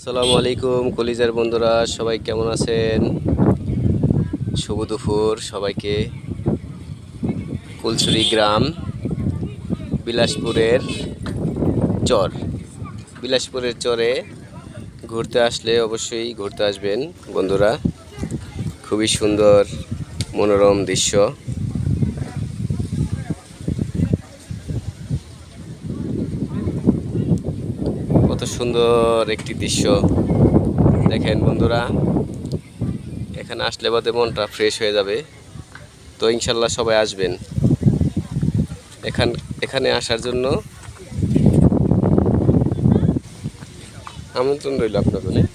আসসালামু আলাইকুম কলিজার বন্ধুরা, সবাই কেমন আছেন? শুভ দুপুর সবাইকে। কুলছুরি গ্রাম, বিলাসপুরের চর। বিলাসপুরের চরে ঘুরতে আসলে অবশ্যই ঘুরতে আসবেন বন্ধুরা। খুবই সুন্দর মনোরম দৃশ্য। কত সুন্দর একটি দৃশ্য দেখেন বন্ধুরা। এখানে আসলে বাদে মনটা ফ্রেশ হয়ে যাবে। তো ইনশাল্লাহ সবাই আসবেন। এখানে আসার জন্য আমন্ত্রণ রইল আপনাদের।